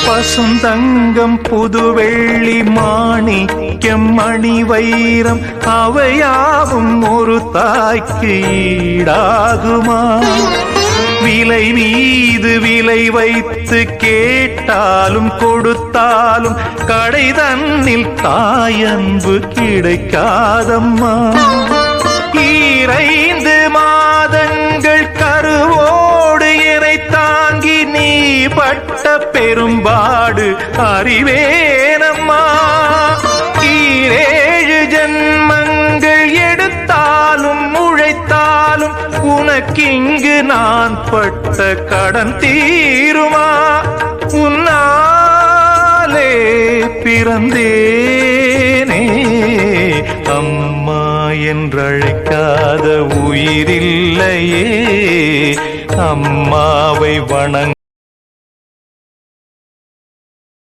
பசுந்தங்கம் புதுவெள்ளி மாணிக்கம் மணி வைரம் அவையாவும் ஒரு தாய்க்கு ஈடாகுமா? விலை மீது விலை வைத்து கேட்டாலும் கொடுத்தாலும் கடை தன்னில் தாயன்பு கிடைக்காதம்மா. 2 மாதங்கள் கருவோடு என்னை தாங்கி நீ பட்ட பெரும்பாடு அறிவேனம்மா. 7 ஜன்மங்கள் எடுத்தாலும் உழைத்தாலும் உனக்கிங்கு நான் பட்ட கடன் தீருமா? உன்னாலே பிறந்தேனே, அம்மா என்றழைக்காத உயிரில்லையே. அம்மாவை வணங்க